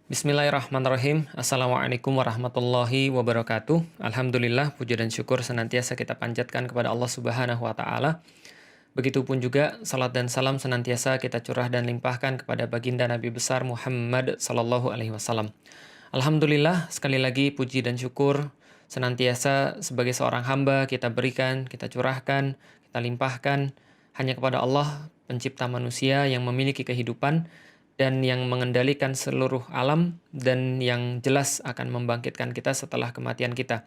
Bismillahirrahmanirrahim. Assalamualaikum warahmatullahi wabarakatuh. Alhamdulillah, puji dan syukur senantiasa kita panjatkan kepada Allah Subhanahu wa Ta'ala. Begitupun juga salat dan salam senantiasa kita curah dan limpahkan kepada baginda Nabi besar Muhammad sallallahu alaihi wasallam. Alhamdulillah, sekali lagi puji dan syukur senantiasa sebagai seorang hamba kita berikan, kita curahkan, kita limpahkan hanya kepada Allah, pencipta manusia yang memiliki kehidupan dan yang mengendalikan seluruh alam dan yang jelas akan membangkitkan kita setelah kematian kita.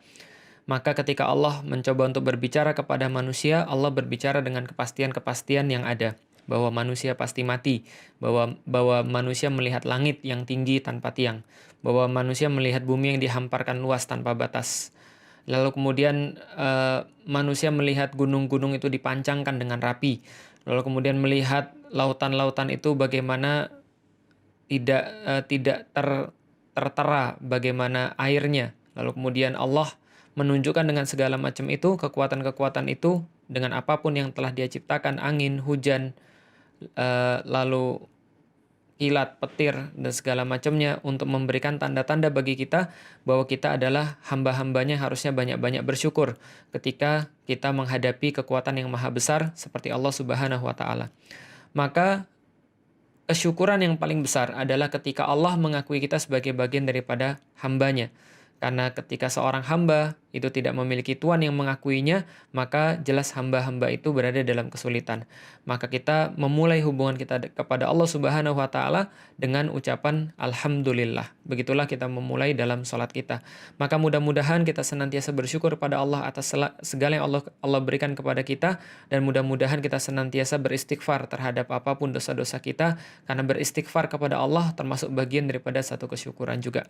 Maka ketika Allah mencoba untuk berbicara kepada manusia, Allah berbicara dengan kepastian-kepastian yang ada. Bahwa manusia pasti mati, bahwa manusia melihat langit yang tinggi tanpa tiang, bahwa manusia melihat bumi yang dihamparkan luas tanpa batas. Lalu kemudian manusia melihat gunung-gunung itu dipancangkan dengan rapi. Lalu kemudian melihat lautan-lautan itu bagaimana tidak tertera bagaimana airnya. Lalu kemudian Allah menunjukkan dengan segala macam itu, kekuatan-kekuatan itu, dengan apapun yang telah Dia ciptakan, angin, hujan, lalu kilat, petir, dan segala macamnya, untuk memberikan tanda-tanda bagi kita bahwa kita adalah hamba-hambanya, harusnya banyak-banyak bersyukur ketika kita menghadapi kekuatan yang maha besar seperti Allah Subhanahu wa Ta'ala. Maka kesyukuran yang paling besar adalah ketika Allah mengakui kita sebagai bagian daripada hambanya. Karena ketika seorang hamba itu tidak memiliki Tuhan yang mengakuinya, maka jelas hamba-hamba itu berada dalam kesulitan. Maka kita memulai hubungan kita kepada Allah Subhanahu wa Ta'ala dengan ucapan Alhamdulillah. Begitulah kita memulai dalam sholat kita. Maka mudah-mudahan kita senantiasa bersyukur pada Allah atas segala yang Allah berikan kepada kita, dan mudah-mudahan kita senantiasa beristighfar terhadap apapun dosa-dosa kita, karena beristighfar kepada Allah termasuk bagian daripada satu kesyukuran juga.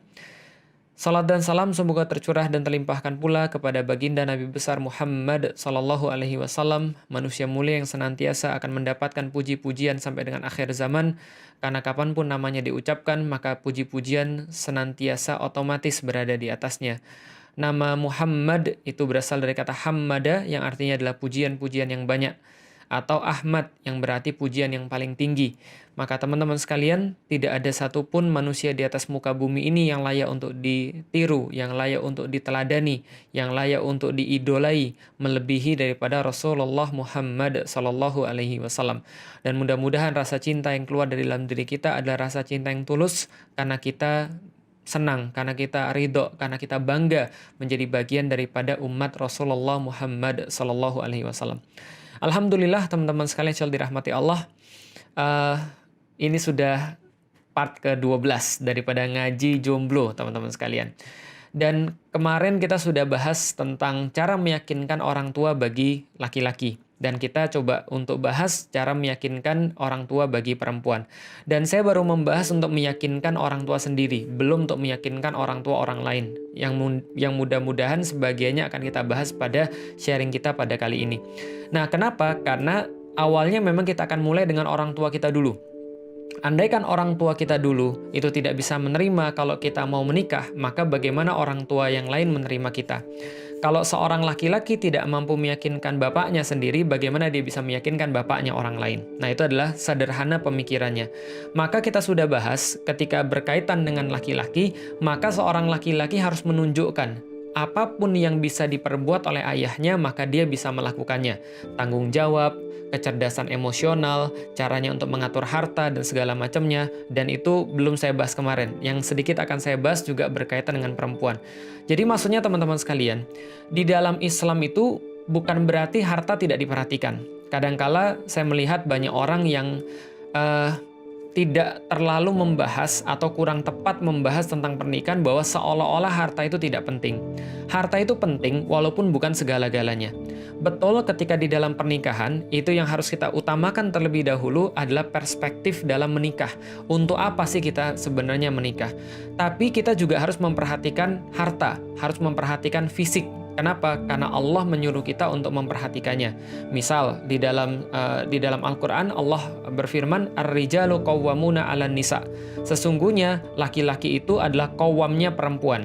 Salat dan salam semoga tercurah dan terlimpahkan pula kepada baginda Nabi besar Muhammad sallallahu alaihi wasallam, manusia mulia yang senantiasa akan mendapatkan puji-pujian sampai dengan akhir zaman, karena kapanpun namanya diucapkan maka puji-pujian senantiasa otomatis berada di atasnya. Nama Muhammad itu berasal dari kata hammada yang artinya adalah pujian-pujian yang banyak, atau Ahmad yang berarti pujian yang paling tinggi. Maka teman-teman sekalian, tidak ada satupun manusia di atas muka bumi ini yang layak untuk ditiru, yang layak untuk diteladani, yang layak untuk diidolai, melebihi daripada Rasulullah Muhammad sallallahu alaihi wasallam. Dan mudah-mudahan rasa cinta yang keluar dari dalam diri kita adalah rasa cinta yang tulus, karena kita senang, karena kita ridho, karena kita bangga menjadi bagian daripada umat Rasulullah Muhammad sallallahu alaihi wasallam. Alhamdulillah teman-teman sekalian yang dirahmati Allah, ini sudah part ke-12 daripada ngaji jomblo teman-teman sekalian. Dan kemarin kita sudah bahas tentang cara meyakinkan orang tua bagi laki-laki. Dan kita coba untuk bahas cara meyakinkan orang tua bagi perempuan. Dan saya baru membahas untuk meyakinkan orang tua sendiri, belum untuk meyakinkan orang tua orang lain. Yang mudah-mudahan sebagiannya akan kita bahas pada sharing kita pada kali ini. Nah, kenapa? Karena awalnya memang kita akan mulai dengan orang tua kita dulu. Andaikan orang tua kita dulu itu tidak bisa menerima kalau kita mau menikah, maka bagaimana orang tua yang lain menerima kita? Kalau seorang laki-laki tidak mampu meyakinkan bapaknya sendiri, bagaimana dia bisa meyakinkan bapaknya orang lain? Nah, itu adalah sederhana pemikirannya. Maka kita sudah bahas ketika berkaitan dengan laki-laki, maka seorang laki-laki harus menunjukkan apapun yang bisa diperbuat oleh ayahnya, maka dia bisa melakukannya. Tanggung jawab, kecerdasan emosional, caranya untuk mengatur harta, dan segala macamnya. Dan itu belum saya bahas kemarin. Yang sedikit akan saya bahas juga berkaitan dengan perempuan. Jadi maksudnya teman-teman sekalian, di dalam Islam itu bukan berarti harta tidak diperhatikan. Kadangkala saya melihat banyak orang yang tidak terlalu membahas atau kurang tepat membahas tentang pernikahan, bahwa seolah-olah harta itu tidak penting. Harta itu penting walaupun bukan segala-galanya. Betul, ketika di dalam pernikahan, itu yang harus kita utamakan terlebih dahulu adalah perspektif dalam menikah. Untuk apa sih kita sebenarnya menikah? Tapi kita juga harus memperhatikan harta, harus memperhatikan fisik. Kenapa? Karena Allah menyuruh kita untuk memperhatikannya. Misal di dalam Al-Qur'an Allah berfirman, "Ar-rijalu qawwamuna 'alan nisa." Sesungguhnya laki-laki itu adalah qawwamnya perempuan.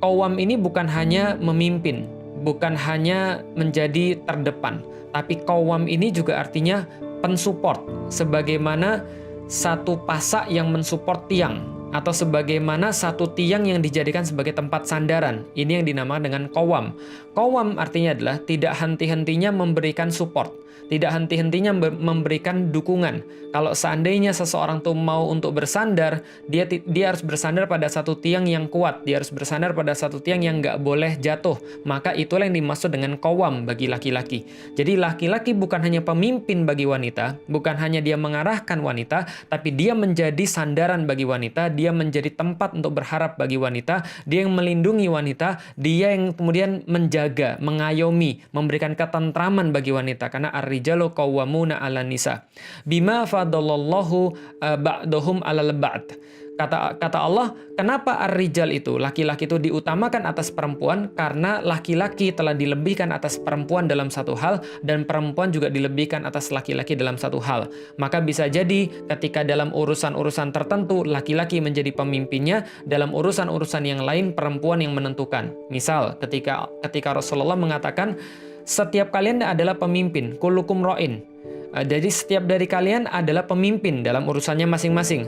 Qawwam ini bukan hanya memimpin, bukan hanya menjadi terdepan, tapi qawwam ini juga artinya pensupport, sebagaimana satu pasak yang mensupport tiang. atau sebagaimana satu tiang yang dijadikan sebagai tempat sandaran. Ini yang dinamakan dengan qawam. Qawam artinya adalah tidak henti-hentinya memberikan support, tidak henti-hentinya memberikan dukungan. Kalau seandainya seseorang tuh mau untuk bersandar, dia harus bersandar pada satu tiang yang kuat, dia harus bersandar pada satu tiang yang nggak boleh jatuh. Maka itulah yang dimaksud dengan qawam bagi laki-laki. Jadi laki-laki bukan hanya pemimpin bagi wanita, bukan hanya dia mengarahkan wanita, tapi dia menjadi sandaran bagi wanita, dia menjadi tempat untuk berharap bagi wanita, dia yang melindungi wanita, dia yang kemudian menjaga, mengayomi, memberikan ketentraman bagi wanita. Karena ar-rijalu qawwamuna 'alan nisa bima fadallallahu ba'dahum 'alal ba'd. Kata Allah, kenapa ar-rijal itu, laki-laki itu diutamakan atas perempuan? Karena laki-laki telah dilebihkan atas perempuan dalam satu hal, dan perempuan juga dilebihkan atas laki-laki dalam satu hal. Maka bisa jadi ketika dalam urusan-urusan tertentu laki-laki menjadi pemimpinnya, dalam urusan-urusan yang lain perempuan yang menentukan. Misal ketika Rasulullah mengatakan, setiap kalian adalah pemimpin, kullukum ra'in. Jadi setiap dari kalian adalah pemimpin dalam urusannya masing-masing.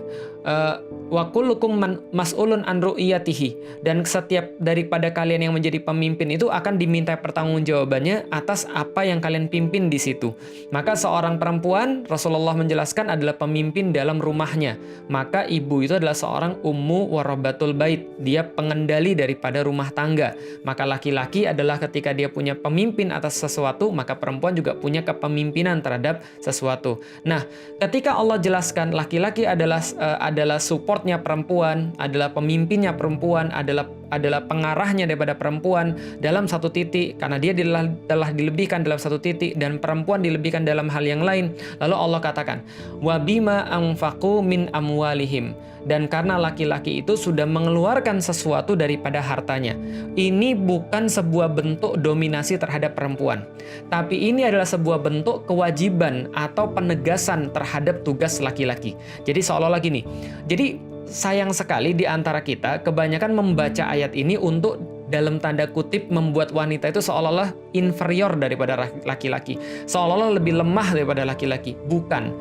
Wa kullukum mas'ulun an ru'iyatihi. Dan setiap daripada kalian yang menjadi pemimpin itu akan diminta pertanggungjawabannya atas apa yang kalian pimpin di situ. Maka seorang perempuan, Rasulullah menjelaskan, adalah pemimpin dalam rumahnya. Maka ibu itu adalah seorang ummu warabatul bait. Dia pengendali daripada rumah tangga. Maka laki-laki adalah ketika dia punya pemimpin atas sesuatu, maka perempuan juga punya kepemimpinan terhadap sesuatu. Nah, ketika Allah jelaskan laki-laki adalah supportnya perempuan, adalah pemimpinnya perempuan, adalah pengarahnya daripada perempuan dalam satu titik, karena dia telah dilebihkan dalam satu titik dan perempuan dilebihkan dalam hal yang lain. Lalu Allah katakan, wa bima anfaqu min amwalihim, dan karena laki-laki itu sudah mengeluarkan sesuatu daripada hartanya. Ini bukan sebuah bentuk dominasi terhadap perempuan, tapi ini adalah sebuah bentuk kewajiban atau penegasan terhadap tugas laki-laki. Jadi seolah-olah gini, jadi sayang sekali di antara kita kebanyakan membaca ayat ini untuk dalam tanda kutip membuat wanita itu seolah-olah inferior daripada laki-laki, seolah-olah lebih lemah daripada laki-laki. Bukan.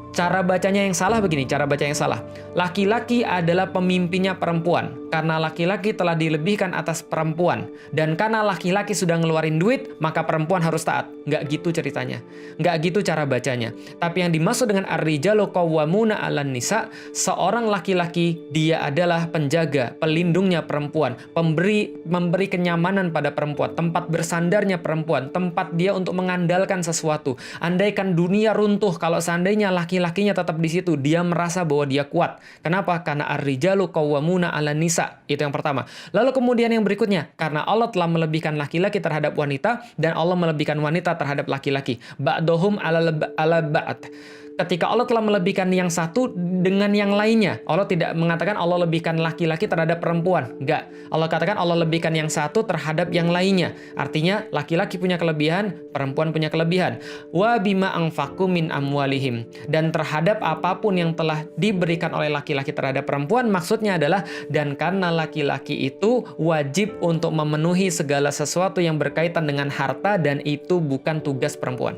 Cara bacanya yang salah begini, cara baca yang salah. Laki-laki adalah pemimpinnya perempuan. Karena laki-laki telah dilebihkan atas perempuan. Dan karena laki-laki sudah ngeluarin duit, maka perempuan harus taat. Nggak gitu ceritanya. Nggak gitu cara bacanya. Tapi yang dimaksud dengan ar-rijalu qawwamuna 'alan nisa, seorang laki-laki, dia adalah penjaga, pelindungnya perempuan. Memberi kenyamanan pada perempuan. Tempat bersandarnya perempuan. Tempat dia untuk mengandalkan sesuatu. Andaikan dunia runtuh, kalau seandainya laki-lakinya tetap di situ, dia merasa bahwa dia kuat. Kenapa? Karena ar-rijalu qawwamuna 'alan nisa. Itu yang pertama. Lalu kemudian yang berikutnya, karena Allah telah melebihkan laki-laki terhadap wanita dan Allah melebihkan wanita terhadap laki-laki. Ba'dohum 'ala ba'd. Ketika Allah telah melebihkan yang satu dengan yang lainnya, Allah tidak mengatakan Allah lebihkan laki-laki terhadap perempuan. Enggak. Allah katakan Allah lebihkan yang satu terhadap yang lainnya. Artinya laki-laki punya kelebihan, perempuan punya kelebihan. Wa bima anfaqu min amwalihim. Dan terhadap apapun yang telah diberikan oleh laki-laki terhadap perempuan, maksudnya adalah dan karena laki-laki itu wajib untuk memenuhi segala sesuatu yang berkaitan dengan harta dan itu bukan tugas perempuan.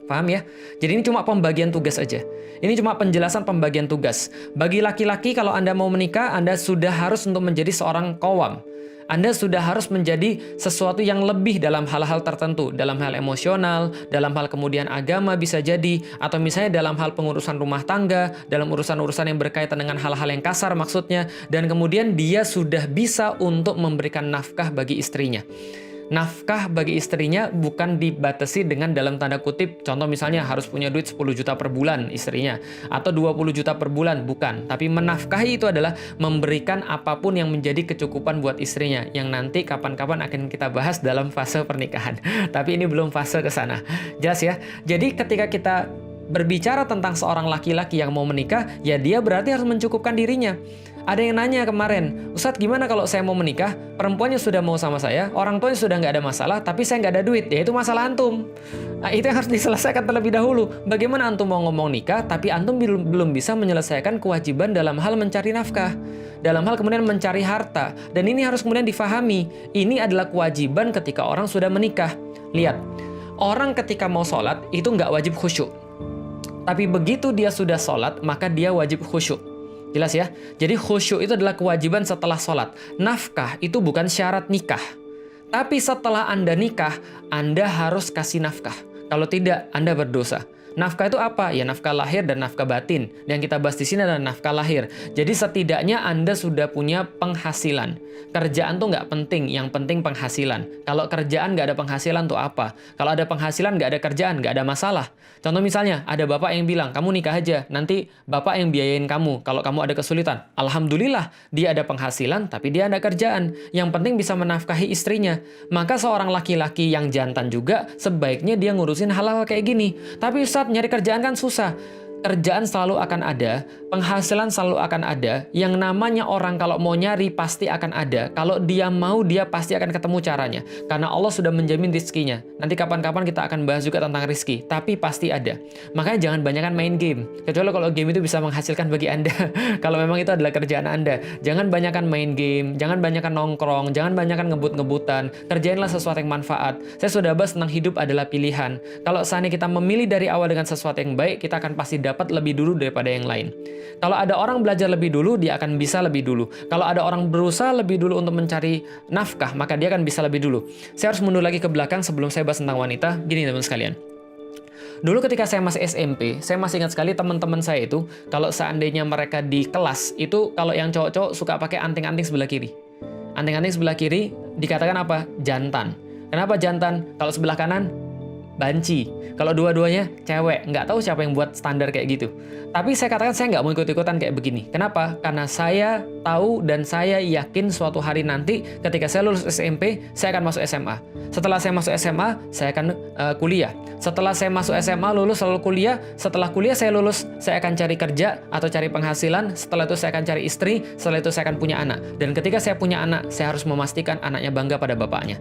Paham ya? Jadi ini cuma pembagian tugas aja. Ini cuma penjelasan pembagian tugas. Bagi laki-laki, kalau Anda mau menikah, Anda sudah harus untuk menjadi seorang qawwam. Anda sudah harus menjadi sesuatu yang lebih dalam hal-hal tertentu. Dalam hal emosional, dalam hal kemudian agama bisa jadi, atau misalnya dalam hal pengurusan rumah tangga, dalam urusan-urusan yang berkaitan dengan hal-hal yang kasar maksudnya, dan kemudian dia sudah bisa untuk memberikan nafkah bagi istrinya. Nafkah bagi istrinya bukan dibatasi dengan dalam tanda kutip, contoh misalnya harus punya duit 10 juta per bulan istrinya, atau 20 juta per bulan, bukan. Tapi menafkahi itu adalah memberikan apapun yang menjadi kecukupan buat istrinya, yang nanti kapan-kapan akan kita bahas dalam fase pernikahan. Tapi ini belum fase ke sana. Jelas ya? Jadi ketika kita berbicara tentang seorang laki-laki yang mau menikah, ya dia berarti harus mencukupkan dirinya. Ada yang nanya kemarin, Ustadz gimana kalau saya mau menikah, perempuannya sudah mau sama saya, orang tuanya sudah nggak ada masalah, tapi saya nggak ada duit, ya itu masalah antum. Nah, itu yang harus diselesaikan terlebih dahulu. Bagaimana antum mau ngomong nikah, tapi antum belum bisa menyelesaikan kewajiban dalam hal mencari nafkah, dalam hal kemudian mencari harta, dan ini harus kemudian difahami. Ini adalah kewajiban ketika orang sudah menikah. Lihat, orang ketika mau sholat itu nggak wajib khusyuk. Tapi begitu dia sudah sholat, maka dia wajib khusyuk. Jelas ya? Jadi khusyuk itu adalah kewajiban setelah sholat. Nafkah itu bukan syarat nikah. Tapi setelah Anda nikah, Anda harus kasih nafkah. Kalau tidak, Anda berdosa. Nafkah itu apa? Ya nafkah lahir dan nafkah batin. Yang kita bahas di sini adalah nafkah lahir. Jadi setidaknya Anda sudah punya penghasilan. Kerjaan tuh nggak penting, yang penting penghasilan. Kalau kerjaan nggak ada penghasilan tuh apa? Kalau ada penghasilan nggak ada kerjaan, nggak ada masalah. Contoh misalnya, ada bapak yang bilang, kamu nikah aja, nanti bapak yang biayain kamu kalau kamu ada kesulitan. Alhamdulillah, dia ada penghasilan, tapi dia ada kerjaan. Yang penting bisa menafkahi istrinya. Maka seorang laki-laki yang jantan juga, sebaiknya dia ngurusin hal-hal kayak gini. Tapi Ustaz, nyari kerjaan kan susah. Kerjaan selalu akan ada, penghasilan selalu akan ada, yang namanya orang kalau mau nyari pasti akan ada, kalau dia mau dia pasti akan ketemu caranya, karena Allah sudah menjamin rizkinya. Nanti kapan-kapan kita akan bahas juga tentang rizki, tapi pasti ada. Makanya jangan banyakan main game, kecuali kalau game itu bisa menghasilkan bagi Anda, kalau memang itu adalah kerjaan Anda. Jangan banyakan main game, jangan banyakan nongkrong, jangan banyakan ngebut-ngebutan, kerjainlah sesuatu yang manfaat. Saya sudah bahas tentang hidup adalah pilihan. Kalau seandainya kita memilih dari awal dengan sesuatu yang baik, kita akan pasti dapat lebih dulu daripada yang lain. Kalau ada orang belajar lebih dulu, dia akan bisa lebih dulu. Kalau ada orang berusaha lebih dulu untuk mencari nafkah, maka dia akan bisa lebih dulu. Saya harus mundur lagi ke belakang sebelum saya bahas tentang wanita. Gini teman sekalian. Dulu ketika saya masih SMP, saya masih ingat sekali teman-teman saya itu, kalau seandainya mereka di kelas, itu kalau yang cowok-cowok suka pakai anting-anting sebelah kiri. Anting-anting sebelah kiri dikatakan apa? Jantan. Kenapa jantan? Kalau sebelah kanan, banci. Kalau dua-duanya cewek, nggak tahu siapa yang buat standar kayak gitu. Tapi saya katakan saya nggak mau ikut-ikutan kayak begini. Kenapa? Karena saya tahu dan saya yakin suatu hari nanti ketika saya lulus SMP, saya akan masuk SMA. Setelah saya masuk SMA, saya akan kuliah. Setelah saya masuk SMA, lulus lalu kuliah. Setelah kuliah saya lulus, saya akan cari kerja atau cari penghasilan. Setelah itu saya akan cari istri. Setelah itu saya akan punya anak. Dan ketika saya punya anak, saya harus memastikan anaknya bangga pada bapaknya.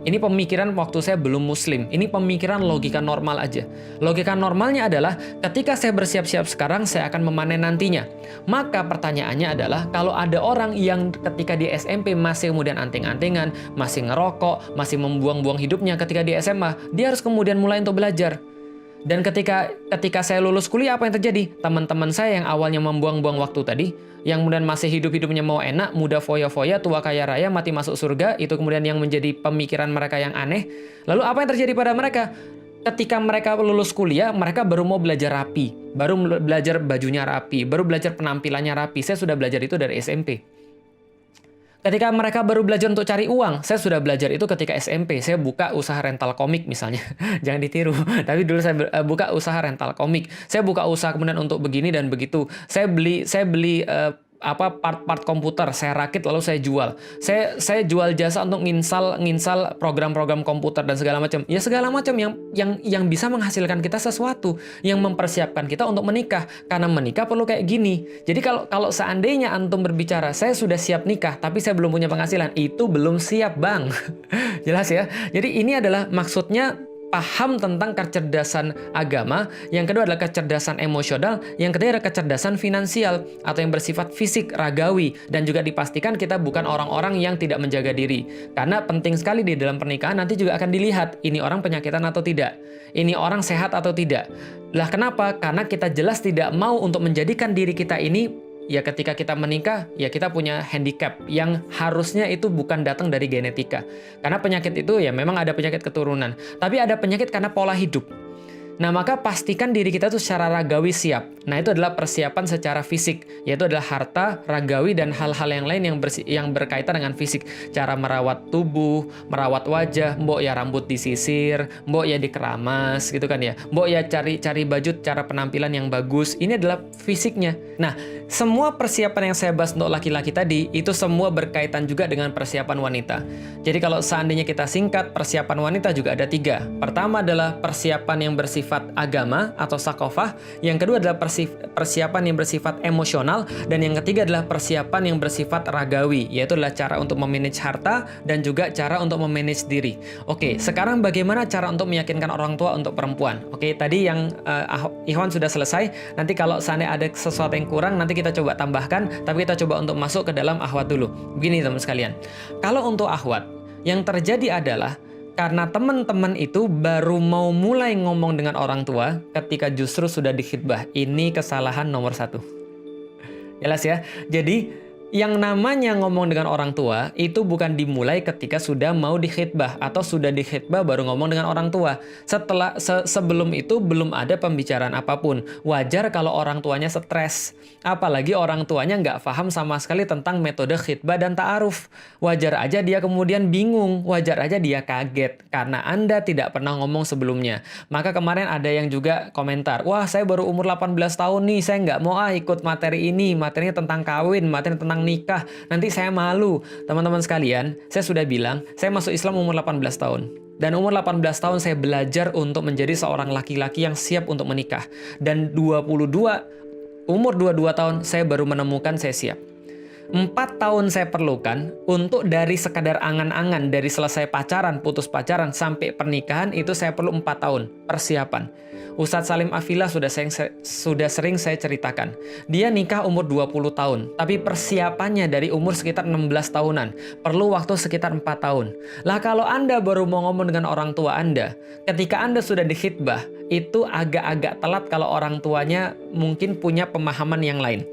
Ini pemikiran waktu saya belum muslim. Ini pemikiran logika normal aja. Logika normalnya adalah ketika saya bersiap-siap sekarang, saya akan memanen nantinya. Maka pertanyaannya adalah, kalau ada orang yang ketika di SMP masih kemudian anting-antingan, masih ngerokok, masih membuang-buang hidupnya ketika di SMA, dia harus kemudian mulai untuk belajar. Dan ketika saya lulus kuliah, apa yang terjadi? Teman-teman saya yang awalnya membuang-buang waktu tadi, yang kemudian masih hidup-hidupnya mau enak, muda foya-foya, tua kaya raya, mati masuk surga, itu kemudian yang menjadi pemikiran mereka yang aneh. Lalu apa yang terjadi pada mereka? Ketika mereka lulus kuliah, mereka baru mau belajar rapi, baru belajar bajunya rapi, baru belajar penampilannya rapi. Saya sudah belajar itu dari SMP. Ketika mereka baru belajar untuk cari uang, saya sudah belajar itu ketika SMP. Saya buka usaha rental komik misalnya. Jangan ditiru. Tapi dulu saya buka usaha rental komik. Saya buka usaha kemudian untuk begini dan begitu. Saya beli part-part komputer, saya rakit lalu saya jual. Saya jual jasa untuk nginstal program-program komputer dan segala macam. Ya segala macam yang bisa menghasilkan kita sesuatu, yang mempersiapkan kita untuk menikah. Karena menikah perlu kayak gini. Jadi kalau seandainya antum berbicara, saya sudah siap nikah tapi saya belum punya penghasilan, itu belum siap, Bang. Jelas ya? Jadi ini adalah maksudnya paham tentang kecerdasan agama, yang kedua adalah kecerdasan emosional, yang ketiga adalah kecerdasan finansial atau yang bersifat fisik, ragawi, dan juga dipastikan kita bukan orang-orang yang tidak menjaga diri. Karena penting sekali di dalam pernikahan nanti juga akan dilihat, ini orang penyakitan atau tidak, ini orang sehat atau tidak. Lah kenapa? Karena kita jelas tidak mau untuk menjadikan diri kita ini, ya ketika kita menikah, ya kita punya handicap yang harusnya itu bukan datang dari genetika. Karena penyakit itu ya memang ada penyakit keturunan. Tapi ada penyakit karena pola hidup. Nah, maka pastikan diri kita tuh secara ragawi siap. Nah, itu adalah persiapan secara fisik, yaitu adalah harta, ragawi, dan hal-hal yang lain yang berkaitan dengan fisik. Cara merawat tubuh, merawat wajah, mbok ya rambut disisir, mbok ya dikeramas, gitu kan ya. Mbok ya cari baju, cara penampilan yang bagus. Ini adalah fisiknya. Nah, semua persiapan yang saya bahas untuk laki-laki tadi, itu semua berkaitan juga dengan persiapan wanita. Jadi kalau seandainya kita singkat, persiapan wanita juga ada 3. Pertama adalah persiapan yang bersifat agama atau sakofah, yang kedua adalah persiapan yang bersifat emosional, dan yang ketiga adalah persiapan yang bersifat ragawi, yaitu adalah cara untuk memanage harta dan juga cara untuk memanage diri. Oke, sekarang bagaimana cara untuk meyakinkan orang tua untuk perempuan? Oke, tadi yang Ikhwan sudah selesai. Nanti kalau seandainya ada sesuatu yang kurang, nanti kita coba tambahkan, tapi kita coba untuk masuk ke dalam akhwat dulu. Begini teman sekalian, kalau untuk akhwat, yang terjadi adalah karena teman-teman itu baru mau mulai ngomong dengan orang tua ketika justru sudah dikhitbah. Ini kesalahan nomor 1. Jelas ya? Jadi yang namanya ngomong dengan orang tua itu bukan dimulai ketika sudah mau dikhitbah atau sudah dikhitbah baru ngomong dengan orang tua. Sebelum itu belum ada pembicaraan apapun. Wajar kalau orang tuanya stres. Apalagi orang tuanya nggak paham sama sekali tentang metode khitbah dan ta'aruf. Wajar aja dia kemudian bingung. Wajar aja dia kaget karena Anda tidak pernah ngomong sebelumnya. Maka kemarin ada yang juga komentar, wah saya baru umur 18 tahun nih, saya nggak mau ikut materi ini. Materinya tentang kawin, materi tentang nikah, nanti saya malu. Teman-teman sekalian, saya sudah bilang, saya masuk Islam umur 18 tahun. Dan umur 18 tahun saya belajar untuk menjadi seorang laki-laki yang siap untuk menikah. Dan umur 22 tahun saya baru menemukan saya siap. 4 tahun saya perlukan untuk dari sekadar angan-angan, dari selesai pacaran, putus pacaran, sampai pernikahan, itu saya perlu 4 tahun persiapan. Ustadz Salim Afila sudah sering saya ceritakan. Dia nikah umur 20 tahun, tapi persiapannya dari umur sekitar 16 tahunan. Perlu waktu sekitar 4 tahun. Lah kalau Anda baru mau ngomong dengan orang tua Anda, ketika Anda sudah dikhitbah, itu agak-agak telat kalau orang tuanya mungkin punya pemahaman yang lain.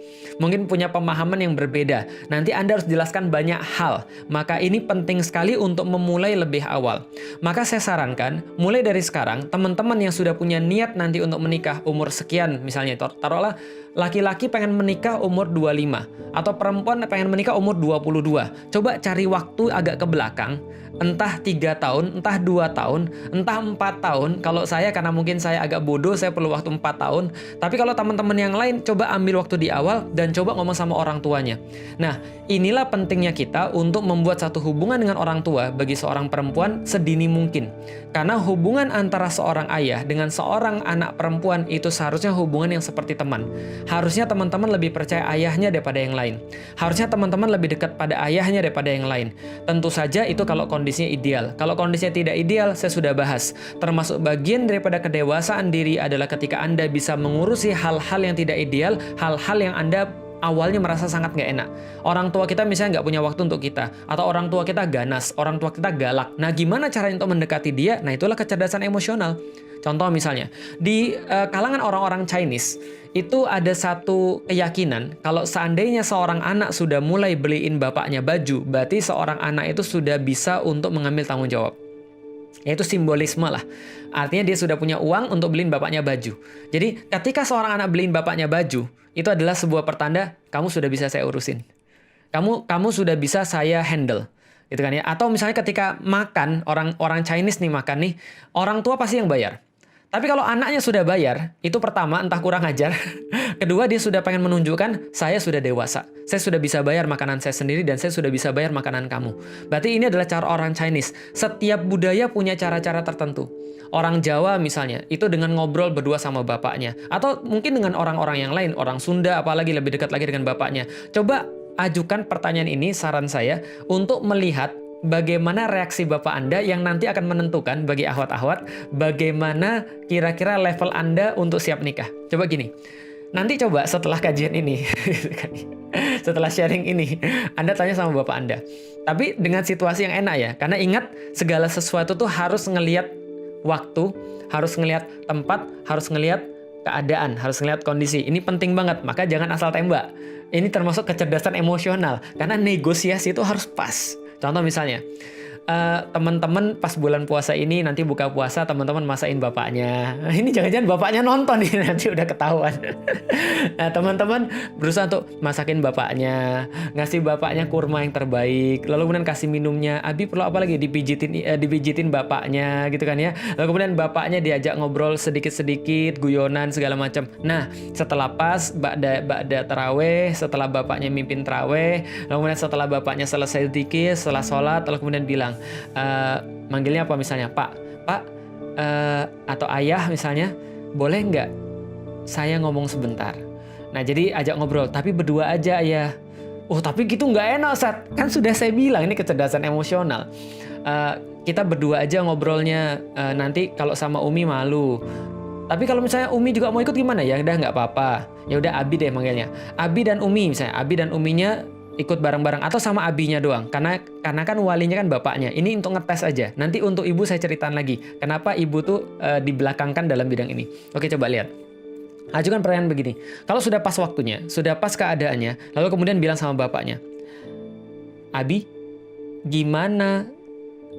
Mungkin punya pemahaman yang berbeda. Nanti Anda harus jelaskan banyak hal. Maka ini penting sekali untuk memulai lebih awal. Maka saya sarankan, mulai dari sekarang, teman-teman yang sudah punya niat nanti untuk menikah umur sekian, misalnya taruhlah laki-laki pengen menikah umur 25 atau perempuan pengen menikah umur 22. Coba cari waktu agak ke belakang, entah 3 tahun, entah 2 tahun, entah 4 tahun. Kalau saya, karena mungkin saya agak bodoh, saya perlu waktu 4 tahun. Tapi kalau teman-teman yang lain, coba ambil waktu di awal dan coba ngomong sama orang tuanya. Nah, inilah pentingnya kita untuk membuat satu hubungan dengan orang tua bagi seorang perempuan sedini mungkin. Karena hubungan antara seorang ayah dengan seorang anak perempuan itu seharusnya hubungan yang seperti teman. Harusnya teman-teman lebih percaya ayahnya daripada yang lain. Harusnya teman-teman lebih dekat pada ayahnya daripada yang lain. Tentu saja itu kalau kondisinya ideal. Kalau kondisinya tidak ideal, saya sudah bahas. Termasuk bagian daripada kedewasaan diri adalah ketika Anda bisa mengurusi hal-hal yang tidak ideal, hal-hal yang Anda awalnya merasa sangat nggak enak. Orang tua kita misalnya nggak punya waktu untuk kita. Atau orang tua kita ganas, orang tua kita galak. Nah, gimana caranya untuk mendekati dia? Nah, itulah kecerdasan emosional. Contoh misalnya, di kalangan orang-orang Chinese, itu ada satu keyakinan, kalau seandainya seorang anak sudah mulai beliin bapaknya baju, berarti seorang anak itu sudah bisa untuk mengambil tanggung jawab. Yaitu simbolisme lah. Artinya dia sudah punya uang untuk beliin bapaknya baju. Jadi ketika seorang anak beliin bapaknya baju, itu adalah sebuah pertanda, kamu sudah bisa saya urusin. Kamu sudah bisa saya handle. Gitu kan ya. Atau misalnya ketika makan, orang Chinese nih makan nih, orang tua pasti yang bayar. Tapi kalau anaknya sudah bayar, itu pertama entah kurang ajar. Kedua, dia sudah pengen menunjukkan, saya sudah dewasa. Saya sudah bisa bayar makanan saya sendiri dan saya sudah bisa bayar makanan kamu. Berarti ini adalah cara orang Chinese. Setiap budaya punya cara-cara tertentu. Orang Jawa misalnya, itu dengan ngobrol berdua sama bapaknya. Atau mungkin dengan orang-orang yang lain. Orang Sunda apalagi lebih dekat lagi dengan bapaknya. Coba ajukan pertanyaan ini, saran saya, untuk melihat bagaimana reaksi Bapak Anda yang nanti akan menentukan bagi ahwat-ahwat bagaimana kira-kira level Anda untuk siap nikah. Coba gini, nanti coba setelah kajian ini, setelah sharing ini, Anda tanya sama Bapak Anda. Tapi dengan situasi yang enak ya, karena ingat segala sesuatu tuh harus ngelihat waktu, harus ngelihat tempat, harus ngelihat keadaan, harus ngelihat kondisi. Ini penting banget, maka jangan asal tembak. Ini termasuk kecerdasan emosional, karena negosiasi itu harus pas. Contoh misalnya, teman-teman pas bulan puasa ini nanti buka puasa teman-teman masakin bapaknya. Ini jangan-jangan bapaknya nonton nih nanti udah ketahuan. Nah, teman-teman berusaha untuk masakin bapaknya, ngasih bapaknya kurma yang terbaik, lalu kemudian kasih minumnya. Abi perlu apa lagi? Dipijitin bapaknya gitu kan ya. Lalu kemudian bapaknya diajak ngobrol sedikit-sedikit, guyonan segala macam. Nah, setelah pas ba'da taraweh, setelah bapaknya mimpin taraweh, lalu kemudian setelah bapaknya selesai zikir, setelah sholat, lalu kemudian bilang, manggilnya apa misalnya, Pak, atau ayah misalnya, boleh nggak saya ngomong sebentar? Nah, jadi ajak ngobrol, tapi berdua aja ya. Oh, tapi gitu nggak enak, Ustaz. Kan sudah saya bilang, ini kecerdasan emosional. Kita berdua aja ngobrolnya, nanti kalau sama Umi malu. Tapi kalau misalnya Umi juga mau ikut gimana? Ya udah nggak apa-apa. Ya udah Abi deh manggilnya. Abi dan Umi misalnya, Abi dan Uminya ikut bareng-barang atau sama abinya doang, karena kan walinya kan bapaknya. Ini untuk ngetes aja. Nanti untuk ibu saya ceritain lagi kenapa ibu tuh dibelakangkan dalam bidang ini. Oke, coba lihat. Ajukan pertanyaan begini, kalau sudah pas waktunya, sudah pas keadaannya, lalu kemudian bilang sama bapaknya, Abi, gimana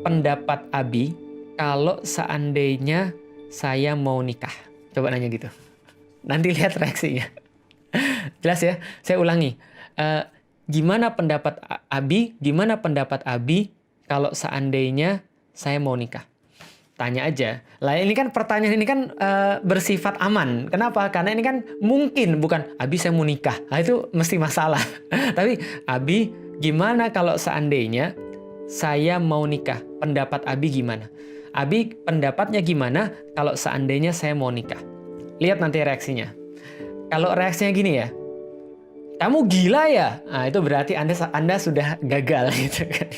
pendapat Abi kalau seandainya saya mau nikah? Coba nanya gitu. Nanti lihat reaksinya. Jelas ya? Saya ulangi. Gimana pendapat Abi? Gimana pendapat Abi kalau seandainya saya mau nikah? Tanya aja. Lah ini kan pertanyaan ini kan bersifat aman. Kenapa? Karena ini kan mungkin bukan Abi saya mau nikah. Nah, itu mesti masalah. Tapi Abi gimana kalau seandainya saya mau nikah? Pendapat Abi gimana? Abi pendapatnya gimana kalau seandainya saya mau nikah? Lihat nanti reaksinya. Kalau reaksinya gini ya, kamu gila ya? Nah, itu berarti Anda sudah gagal gitu kan.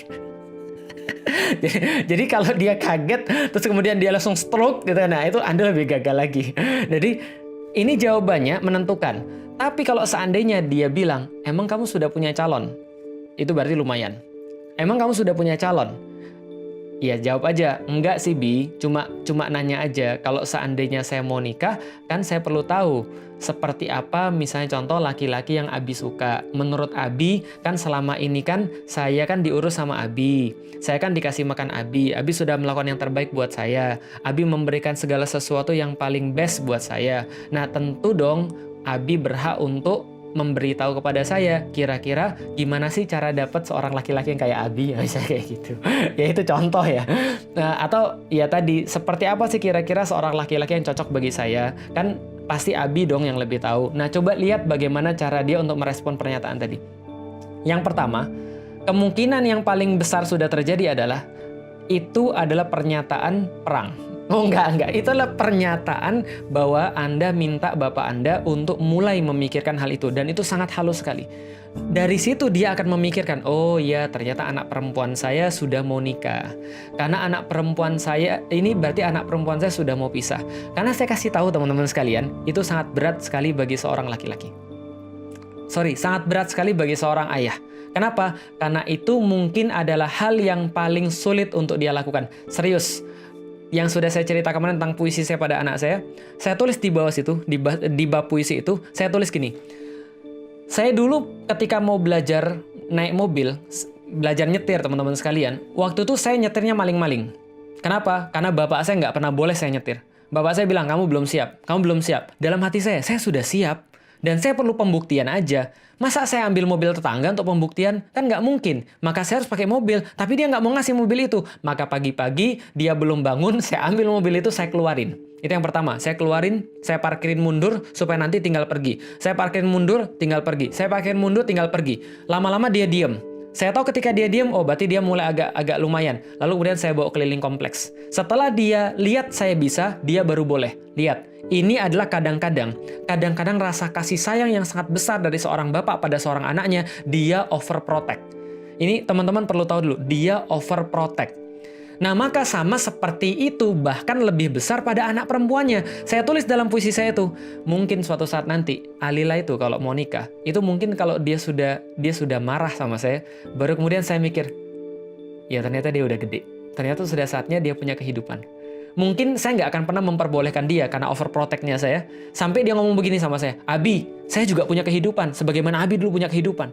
Jadi kalau dia kaget terus kemudian dia langsung stroke gitu, nah itu Anda lebih gagal lagi. Jadi ini jawabannya menentukan. Tapi kalau seandainya dia bilang, emang kamu sudah punya calon? Itu berarti lumayan. Emang kamu sudah punya calon? Ya jawab aja, enggak sih Bi, cuma nanya aja. Kalau seandainya saya mau nikah, kan saya perlu tahu seperti apa misalnya contoh laki-laki yang Abi suka. Menurut Abi, kan selama ini kan saya kan diurus sama Abi. Saya kan dikasih makan Abi. Abi sudah melakukan yang terbaik buat saya. Abi memberikan segala sesuatu yang paling best buat saya. Nah tentu dong Abi berhak untuk memberitahu kepada saya, kira-kira gimana sih cara dapat seorang laki-laki yang kayak Abi, ya bisa kayak gitu. Ya itu contoh ya. Nah, atau ya tadi, seperti apa sih kira-kira seorang laki-laki yang cocok bagi saya? Kan pasti Abi dong yang lebih tahu. Nah, coba lihat bagaimana cara dia untuk merespon pernyataan tadi. Yang pertama, kemungkinan yang paling besar sudah terjadi adalah itu adalah pernyataan perang. Oh enggak. Itu adalah pernyataan bahwa Anda minta Bapak Anda untuk mulai memikirkan hal itu. Dan itu sangat halus sekali. Dari situ dia akan memikirkan, oh ya ternyata anak perempuan saya sudah mau nikah. Karena anak perempuan saya, ini berarti anak perempuan saya sudah mau pisah. Karena saya kasih tahu teman-teman sekalian, itu sangat berat sekali bagi seorang laki-laki. Sangat berat sekali bagi seorang ayah. Kenapa? Karena itu mungkin adalah hal yang paling sulit untuk dia lakukan. Serius. Yang sudah saya ceritakan kemarin tentang puisi saya pada anak saya tulis di bawah situ, di bab puisi itu, saya tulis gini. Saya dulu ketika mau belajar naik mobil, belajar nyetir teman-teman sekalian, waktu itu saya nyetirnya maling-maling. Kenapa? Karena bapak saya nggak pernah boleh saya nyetir. Bapak saya bilang, kamu belum siap. Dalam hati saya sudah siap. Dan saya perlu pembuktian aja. Masa saya ambil mobil tetangga untuk pembuktian? Kan nggak mungkin. Maka saya harus pakai mobil. Tapi dia nggak mau ngasih mobil itu. Maka pagi-pagi dia belum bangun, saya ambil mobil itu, saya keluarin. Itu yang pertama. Saya keluarin, saya parkirin mundur supaya nanti tinggal pergi. Saya parkirin mundur, tinggal pergi. Saya parkirin mundur, tinggal pergi. Lama-lama dia diem. Saya tahu ketika dia diem, oh berarti dia mulai agak lumayan. Lalu kemudian saya bawa keliling kompleks. Setelah dia lihat saya bisa, dia baru boleh. Lihat, ini adalah kadang-kadang rasa kasih sayang yang sangat besar dari seorang bapak pada seorang anaknya, dia overprotect. Ini teman-teman perlu tahu dulu, dia overprotect. Nah, maka sama seperti itu, bahkan lebih besar pada anak perempuannya. Saya tulis dalam puisi saya itu, mungkin suatu saat nanti, Alila itu kalau mau nikah, itu mungkin kalau dia sudah marah sama saya, baru kemudian saya mikir, ya ternyata dia udah gede. Ternyata sudah saatnya dia punya kehidupan. Mungkin saya nggak akan pernah memperbolehkan dia karena overprotect-nya saya, sampai dia ngomong begini sama saya, Abi, saya juga punya kehidupan, sebagaimana Abi dulu punya kehidupan.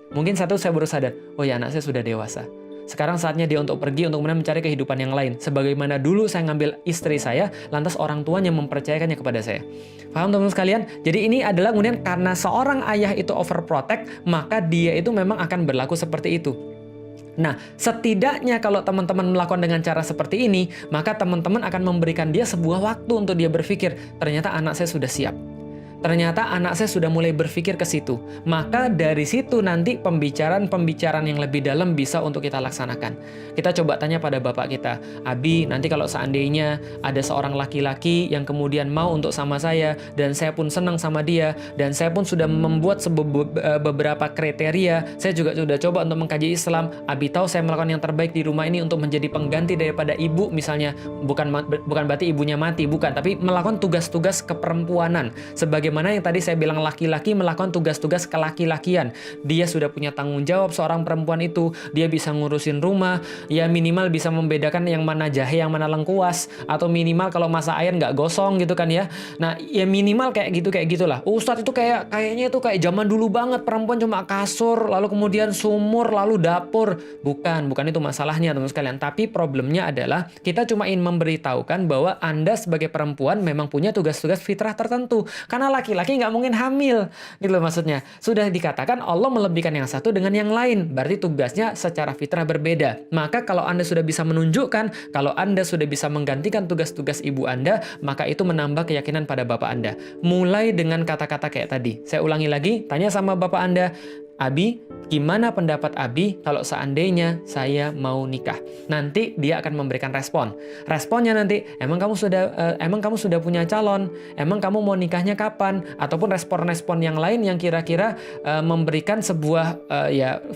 Mungkin satu saya baru sadar, oh ya anak saya sudah dewasa. Sekarang saatnya dia untuk pergi untuk kemudian mencari kehidupan yang lain. Sebagaimana dulu saya ngambil istri saya, lantas orang tuanya mempercayakannya kepada saya. Paham teman-teman sekalian? Jadi ini adalah kemudian karena seorang ayah itu overprotect, maka dia itu memang akan berlaku seperti itu. Nah, setidaknya kalau teman-teman melakukan dengan cara seperti ini, maka teman-teman akan memberikan dia sebuah waktu untuk dia berpikir, ternyata anak saya sudah siap. Ternyata anak saya sudah mulai berpikir ke situ. Maka dari situ nanti pembicaraan yang lebih dalam bisa untuk kita laksanakan. Kita coba tanya pada bapak kita, Abi, nanti kalau seandainya ada seorang laki-laki yang kemudian mau untuk sama saya, dan saya pun senang sama dia, dan saya pun sudah membuat beberapa kriteria, saya juga sudah coba untuk mengkaji Islam, Abi tahu saya melakukan yang terbaik di rumah ini untuk menjadi pengganti daripada ibu, misalnya, bukan berarti ibunya mati, bukan, tapi melakukan tugas-tugas keperempuanan, sebagai bagaimana yang tadi saya bilang laki-laki melakukan tugas-tugas kelaki-lakian. Dia sudah punya tanggung jawab seorang perempuan itu, dia bisa ngurusin rumah, ya minimal bisa membedakan yang mana jahe, yang mana lengkuas, atau minimal kalau masak air nggak gosong gitu kan ya. Nah, ya minimal kayak gitulah. Ustadz itu kayaknya itu kayak zaman dulu banget, perempuan cuma kasur, lalu kemudian sumur, lalu dapur. Bukan itu masalahnya teman sekalian. Tapi problemnya adalah kita cuma ingin memberitahukan bahwa Anda sebagai perempuan memang punya tugas-tugas fitrah tertentu. Karena laki-laki nggak mungkin hamil, gitu loh maksudnya. Sudah dikatakan Allah melebihkan yang satu dengan yang lain. Berarti tugasnya secara fitrah berbeda. Maka kalau Anda sudah bisa menunjukkan, kalau Anda sudah bisa menggantikan tugas-tugas ibu Anda, maka itu menambah keyakinan pada bapak Anda. Mulai dengan kata-kata kayak tadi. Saya ulangi lagi, tanya sama bapak Anda, Abi, gimana pendapat Abi kalau seandainya saya mau nikah? Nanti dia akan memberikan respon. Responnya nanti, emang kamu sudah punya calon? Emang kamu mau nikahnya kapan? Ataupun respon-respon yang lain yang kira-kira memberikan sebuah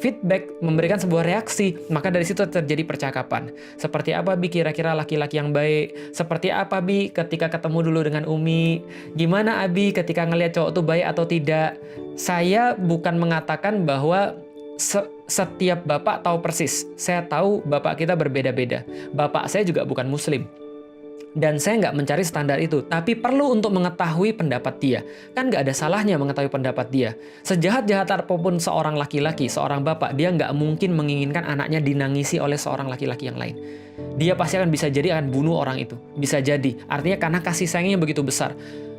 feedback, memberikan sebuah reaksi. Maka dari situ terjadi percakapan. Seperti apa Bi kira-kira laki-laki yang baik? Seperti apa Bi ketika ketemu dulu dengan Umi? Gimana Abi ketika ngelihat cowok itu baik atau tidak? Saya bukan mengatakan bahwa setiap bapak tahu persis. Saya tahu bapak kita berbeda-beda. Bapak saya juga bukan muslim. Dan saya nggak mencari standar itu. Tapi perlu untuk mengetahui pendapat dia. Kan nggak ada salahnya mengetahui pendapat dia. Sejahat-jahat apapun seorang laki-laki, seorang bapak, dia nggak mungkin menginginkan anaknya dinangisi oleh seorang laki-laki yang lain. Dia pasti akan bunuh orang itu. Bisa jadi. Artinya karena kasih sayangnya begitu besar.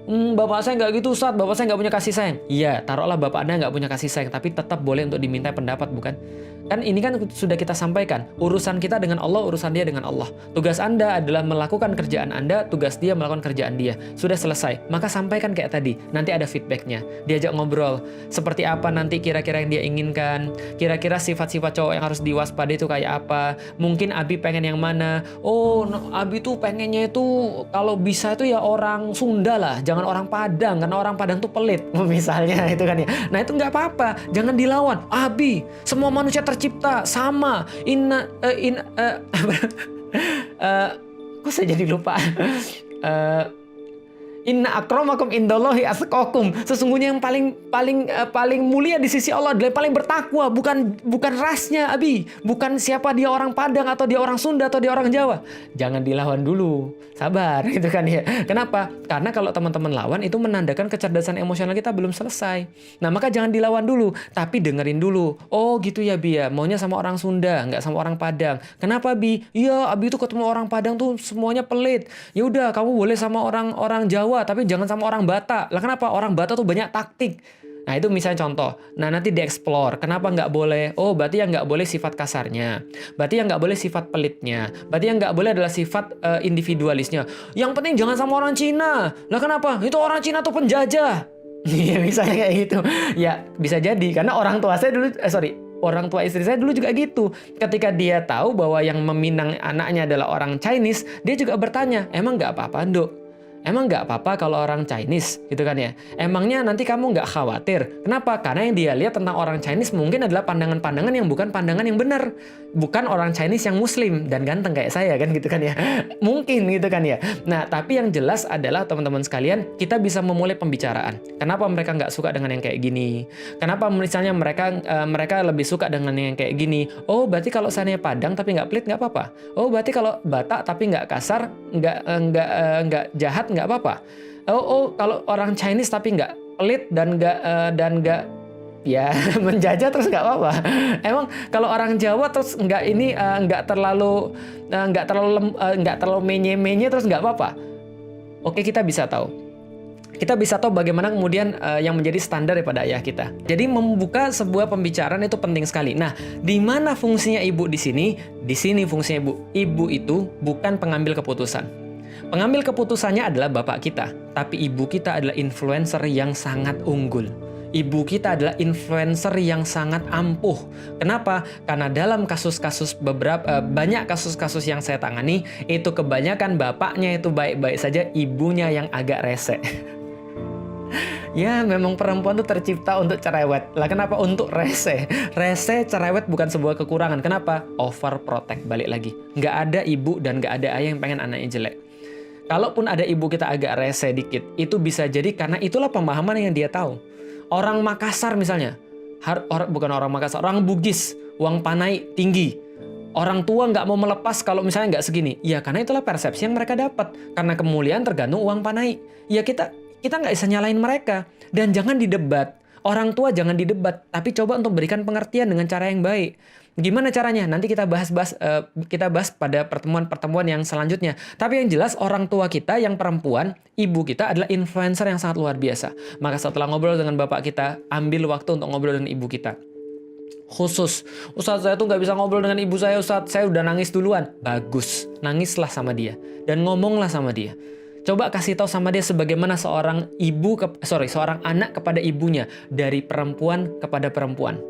Bapak saya nggak gitu, Ustadz. Bapak saya nggak punya kasih sayang. Iya, taruhlah bapak Anda nggak punya kasih sayang, tapi tetap boleh untuk diminta pendapat, bukan? Kan ini kan sudah kita sampaikan. Urusan kita dengan Allah, urusan dia dengan Allah. Tugas Anda adalah melakukan kerjaan Anda, tugas dia melakukan kerjaan dia. Sudah selesai. Maka sampaikan kayak tadi. Nanti ada feedbacknya. Diajak ngobrol. Seperti apa nanti kira-kira yang dia inginkan. Kira-kira sifat-sifat cowok yang harus diwaspadai itu kayak apa. Mungkin Abi pengen yang mana. Oh, Abi tuh pengennya itu kalau bisa itu ya orang Sunda lah. Jangan orang Padang. Karena orang Padang tuh pelit. Misalnya itu kan ya. Nah itu nggak apa-apa. Jangan dilawan. Abi, semua manusia tercipta sama. Kok saya jadi lupa? Inna akramakum indallahi atqakum. Sesungguhnya yang paling mulia di sisi Allah adalah yang paling bertakwa, bukan rasnya, Abi, bukan siapa dia orang Padang atau dia orang Sunda atau dia orang Jawa. Jangan dilawan dulu. Sabar gitu kan ya. Kenapa? Karena kalau teman-teman lawan itu menandakan kecerdasan emosional kita belum selesai. Nah, maka jangan dilawan dulu, tapi dengerin dulu. Oh, gitu ya, Bi ya. Maunya sama orang Sunda, nggak sama orang Padang. Kenapa, Bi? Iya, Abi itu ketemu orang Padang tuh semuanya pelit. Ya udah, kamu boleh sama orang Jawa, tapi jangan sama orang Batak. Lah kenapa? Orang Batak tuh banyak taktik. Nah itu misalnya contoh. Nah nanti dieksplor. Kenapa nggak boleh? Oh berarti yang nggak boleh sifat kasarnya. Berarti yang nggak boleh sifat pelitnya. Berarti yang nggak boleh adalah sifat individualisnya. Yang penting jangan sama orang Cina. Lah kenapa? Itu orang Cina tuh penjajah. Iya misalnya kayak gitu. Ya bisa jadi. Karena orang tua saya dulu, orang tua istri saya dulu juga gitu. Ketika dia tahu bahwa yang meminang anaknya adalah orang Chinese, dia juga bertanya, emang nggak apa-apa, Nduk? Emang nggak apa-apa kalau orang Chinese, gitu kan ya? Emangnya nanti kamu nggak khawatir? Kenapa? Karena yang dia lihat tentang orang Chinese mungkin adalah pandangan-pandangan yang bukan pandangan yang benar. Bukan orang Chinese yang muslim dan ganteng kayak saya kan gitu kan ya. Mungkin gitu kan ya. Nah, tapi yang jelas adalah teman-teman sekalian, kita bisa memulai pembicaraan. Kenapa mereka nggak suka dengan yang kayak gini? Kenapa misalnya mereka lebih suka dengan yang kayak gini? Oh, berarti kalau seandainya Padang tapi nggak pelit nggak apa-apa. Oh, berarti kalau Batak tapi nggak kasar, nggak jahat nggak apa-apa. Oh, kalau orang Chinese tapi nggak pelit dan nggak ya menjajah terus nggak apa-apa. Emang kalau orang Jawa terus nggak terlalu menye-menye terus nggak apa-apa. Oke, kita bisa tahu. Kita bisa tahu bagaimana kemudian yang menjadi standar daripada ayah kita. Jadi membuka sebuah pembicaraan itu penting sekali. Nah, di mana fungsinya ibu di sini? Di sini fungsinya ibu. Ibu itu bukan pengambil keputusan. Pengambil keputusannya adalah bapak kita, tapi ibu kita adalah influencer yang sangat unggul. Ibu kita adalah influencer yang sangat ampuh. Kenapa? Karena dalam kasus-kasus banyak kasus-kasus yang saya tangani, itu kebanyakan bapaknya itu baik-baik saja, ibunya yang agak rese. Ya, memang perempuan tuh tercipta untuk cerewet. Lah kenapa untuk rese? Rese, cerewet bukan sebuah kekurangan. Kenapa? Overprotect, balik lagi. Nggak ada ibu dan nggak ada ayah yang pengen anaknya jelek. Kalaupun ada ibu kita agak rese dikit, itu bisa jadi karena itulah pemahaman yang dia tahu. Orang Makassar misalnya, bukan orang Makassar, orang Bugis, uang panai tinggi. Orang tua nggak mau melepas kalau misalnya nggak segini. Ya karena itulah persepsi yang mereka dapat. Karena kemuliaan tergantung uang panai. Ya kita nggak bisa nyalain mereka. Dan jangan didebat. Orang tua jangan didebat. Tapi coba untuk berikan pengertian dengan cara yang baik. Gimana caranya? Nanti kita bahas pada pertemuan-pertemuan yang selanjutnya. Tapi yang jelas orang tua kita yang perempuan, ibu kita adalah influencer yang sangat luar biasa. Maka setelah ngobrol dengan bapak kita, ambil waktu untuk ngobrol dengan ibu kita. Khusus, Ustadz saya tuh nggak bisa ngobrol dengan ibu saya, Ustadz saya udah nangis duluan. Bagus, nangislah sama dia dan ngomonglah sama dia. Coba kasih tahu sama dia sebagaimana seorang anak kepada ibunya, dari perempuan kepada perempuan.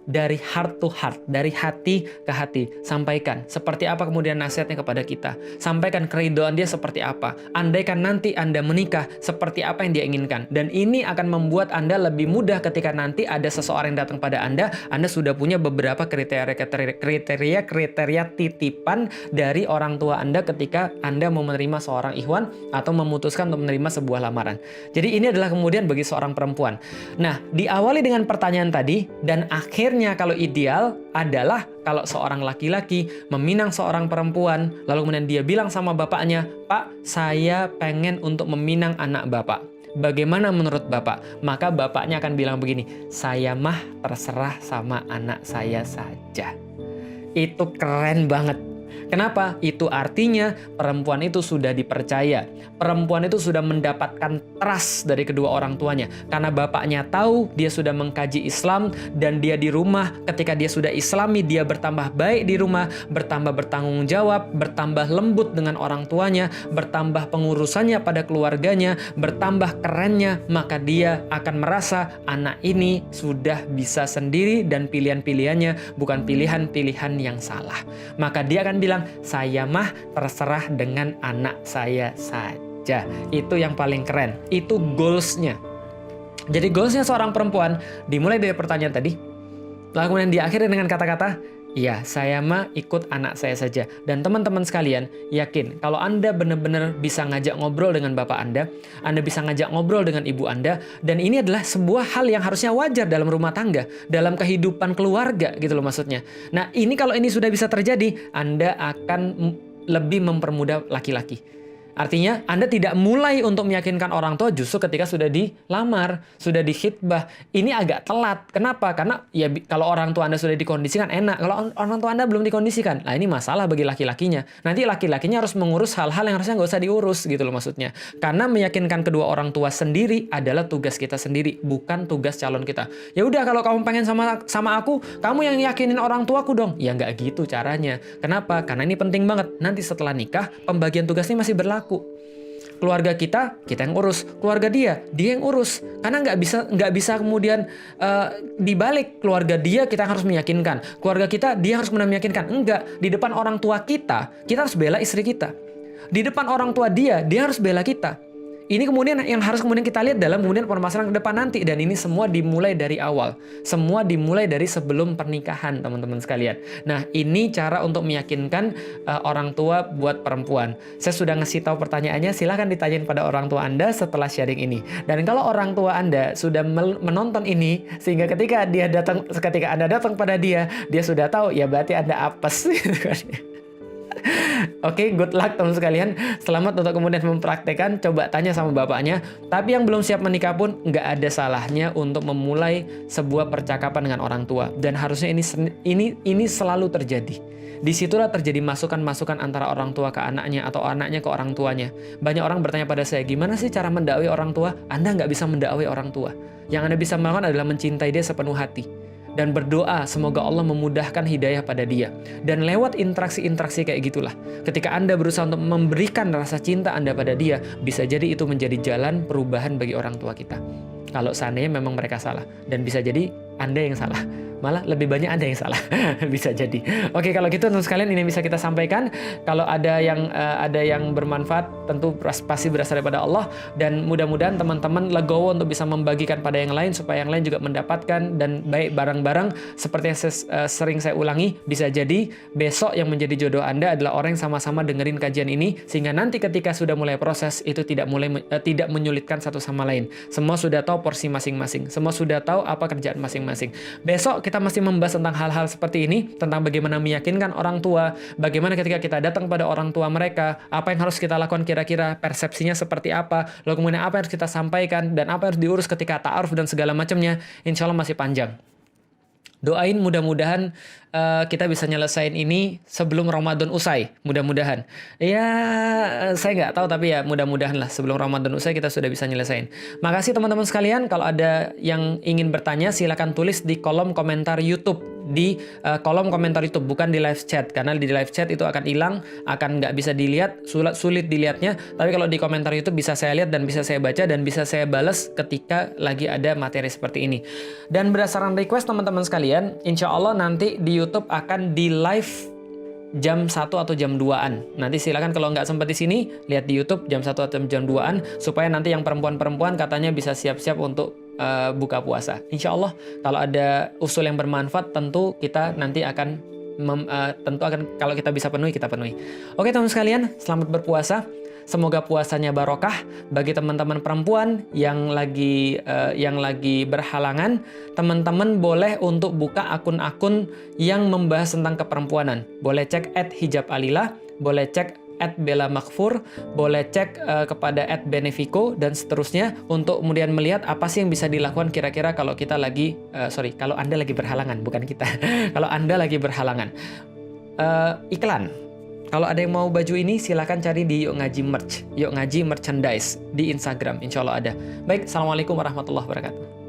Dari heart to heart, dari hati ke hati. Sampaikan seperti apa kemudian nasihatnya kepada kita. Sampaikan keridhaan dia seperti apa. Andaikan nanti Anda menikah, seperti apa yang dia inginkan. Dan ini akan membuat Anda lebih mudah ketika nanti ada seseorang yang datang pada Anda sudah punya beberapa kriteria titipan dari orang tua Anda ketika Anda mau menerima seorang ikhwan atau memutuskan untuk menerima sebuah lamaran. Jadi ini adalah kemudian bagi seorang perempuan. Nah, diawali dengan pertanyaan tadi, dan akhirnya kalau ideal adalah kalau seorang laki-laki meminang seorang perempuan, lalu kemudian dia bilang sama bapaknya, Pak, saya pengen untuk meminang anak bapak. Bagaimana menurut bapak? Maka bapaknya akan bilang begini, saya mah terserah sama anak saya saja. Itu keren banget. Kenapa? Itu artinya perempuan itu sudah dipercaya. Perempuan itu sudah mendapatkan trust dari kedua orang tuanya. Karena bapaknya tahu dia sudah mengkaji Islam dan dia di rumah ketika dia sudah Islami, dia bertambah baik di rumah, bertambah bertanggung jawab, bertambah lembut dengan orang tuanya, bertambah pengurusannya pada keluarganya, bertambah kerennya, maka dia akan merasa anak ini sudah bisa sendiri dan pilihan-pilihannya bukan pilihan-pilihan yang salah. Maka dia akan bilang, saya mah terserah dengan anak saya saja. Itu yang paling keren. Itu goals-nya. Jadi goals-nya seorang perempuan dimulai dari pertanyaan tadi. Lalu kemudian diakhiri dengan kata-kata, ya saya mah ikut anak saya saja. Dan teman-teman sekalian, yakin kalau Anda benar-benar bisa ngajak ngobrol dengan bapak Anda bisa ngajak ngobrol dengan ibu Anda, dan ini adalah sebuah hal yang harusnya wajar dalam rumah tangga, dalam kehidupan keluarga gitu loh maksudnya. Nah ini kalau ini sudah bisa terjadi, Anda akan lebih mempermudah laki-laki. Artinya Anda tidak mulai untuk meyakinkan orang tua justru ketika sudah dilamar, sudah dikhitbah. Ini agak telat. Kenapa? Karena ya kalau orang tua Anda sudah dikondisikan enak. Kalau orang tua Anda belum dikondisikan, nah ini masalah bagi laki-lakinya. Nanti laki-lakinya harus mengurus hal-hal yang harusnya nggak usah diurus gitu loh maksudnya. Karena meyakinkan kedua orang tua sendiri adalah tugas kita sendiri, bukan tugas calon kita. Ya udah kalau kamu pengen sama aku, kamu yang yakinin orang tuaku dong. Ya nggak gitu caranya. Kenapa? Karena ini penting banget. Nanti setelah nikah, pembagian tugas ini masih berlaku. Keluarga kita yang urus, keluarga dia yang urus. Karena nggak bisa kemudian dibalik, keluarga dia kita harus meyakinkan, keluarga kita dia harus meyakinkan. Enggak, di depan orang tua kita harus bela istri kita. Di depan orang tua dia harus bela kita. Ini kemudian yang harus kemudian kita lihat dalam kemudian permasalahan ke depan nanti. Dan ini semua dimulai dari awal. Semua dimulai dari sebelum pernikahan, teman-teman sekalian. Nah, ini cara untuk meyakinkan orang tua buat perempuan. Saya sudah ngasih tahu pertanyaannya, silahkan ditanyain pada orang tua Anda setelah sharing ini. Dan kalau orang tua Anda sudah menonton ini, sehingga ketika Anda datang pada dia sudah tahu, ya berarti Anda apes. Oke, good luck teman sekalian. Selamat untuk kemudian mempraktekkan. Coba tanya sama bapaknya. Tapi yang belum siap menikah pun nggak ada salahnya untuk memulai sebuah percakapan dengan orang tua. Dan harusnya ini selalu terjadi. Disitulah terjadi masukan-masukan antara orang tua ke anaknya atau anaknya ke orang tuanya. Banyak orang bertanya pada saya, gimana sih cara mendakwai orang tua? Anda nggak bisa mendakwai orang tua. Yang Anda bisa melakukan adalah mencintai dia sepenuh hati. Dan berdoa semoga Allah memudahkan hidayah pada dia. Dan lewat interaksi-interaksi kayak gitulah, ketika Anda berusaha untuk memberikan rasa cinta Anda pada dia, bisa jadi itu menjadi jalan perubahan bagi orang tua kita. Kalau seandainya memang mereka salah. Dan bisa jadi Anda yang salah. malah lebih banyak Anda yang salah. Bisa jadi. Oke, kalau gitu teman sekalian ini bisa kita sampaikan. Kalau ada yang bermanfaat tentu pasti berasal daripada Allah, dan mudah-mudahan teman-teman legowo untuk bisa membagikan pada yang lain supaya yang lain juga mendapatkan, dan baik barang-barang seperti yang sering saya ulangi, bisa jadi besok yang menjadi jodoh Anda adalah orang yang sama-sama dengerin kajian ini, sehingga nanti ketika sudah mulai proses itu tidak menyulitkan satu sama lain. Semua sudah tahu porsi masing-masing, semua sudah tahu apa kerjaan masing-masing. Besok kita masih membahas tentang hal-hal seperti ini, tentang bagaimana meyakinkan orang tua, bagaimana ketika kita datang pada orang tua mereka, apa yang harus kita lakukan kira-kira, persepsinya seperti apa, lalu kemudian apa yang harus kita sampaikan, dan apa yang harus diurus ketika ta'aruf dan segala macamnya. Insya Allah masih panjang. Doain mudah-mudahan kita bisa nyelesain ini sebelum Ramadan usai, mudah-mudahan. Ya, saya nggak tahu, tapi ya mudah-mudahan lah sebelum Ramadan usai kita sudah bisa nyelesain. Makasih teman-teman sekalian. Kalau ada yang ingin bertanya, silakan tulis di kolom komentar YouTube, di kolom komentar YouTube, bukan di live chat, karena di live chat itu akan hilang, akan nggak bisa dilihat, sulit dilihatnya. Tapi kalau di komentar YouTube bisa saya lihat dan bisa saya baca dan bisa saya balas ketika lagi ada materi seperti ini. Dan berdasarkan request teman-teman sekalian, insya Allah nanti di YouTube akan di live jam 1 atau jam 2-an. Nanti silakan kalau nggak sempat di sini, lihat di YouTube jam 1 atau jam 2-an, supaya nanti yang perempuan-perempuan katanya bisa siap-siap untuk buka puasa. Insya Allah kalau ada usul yang bermanfaat, tentu kita nanti akan kalau kita bisa penuhi, kita penuhi. Oke teman sekalian, selamat berpuasa. Semoga puasanya barokah. Bagi teman-teman perempuan yang lagi berhalangan, teman-teman boleh untuk buka akun-akun yang membahas tentang keperempuanan. Boleh cek @hijab_alila, boleh cek @bella_makfur, boleh cek kepada @benefico dan seterusnya, untuk kemudian melihat apa sih yang bisa dilakukan kira-kira kalau kita lagi kalau Anda lagi berhalangan, bukan kita. Kalau Anda lagi berhalangan. Iklan. Kalau ada yang mau baju ini, silahkan cari di Yuk Ngaji Merch, Yuk Ngaji Merchandise di Instagram, insya Allah ada. Baik, Assalamualaikum warahmatullahi wabarakatuh.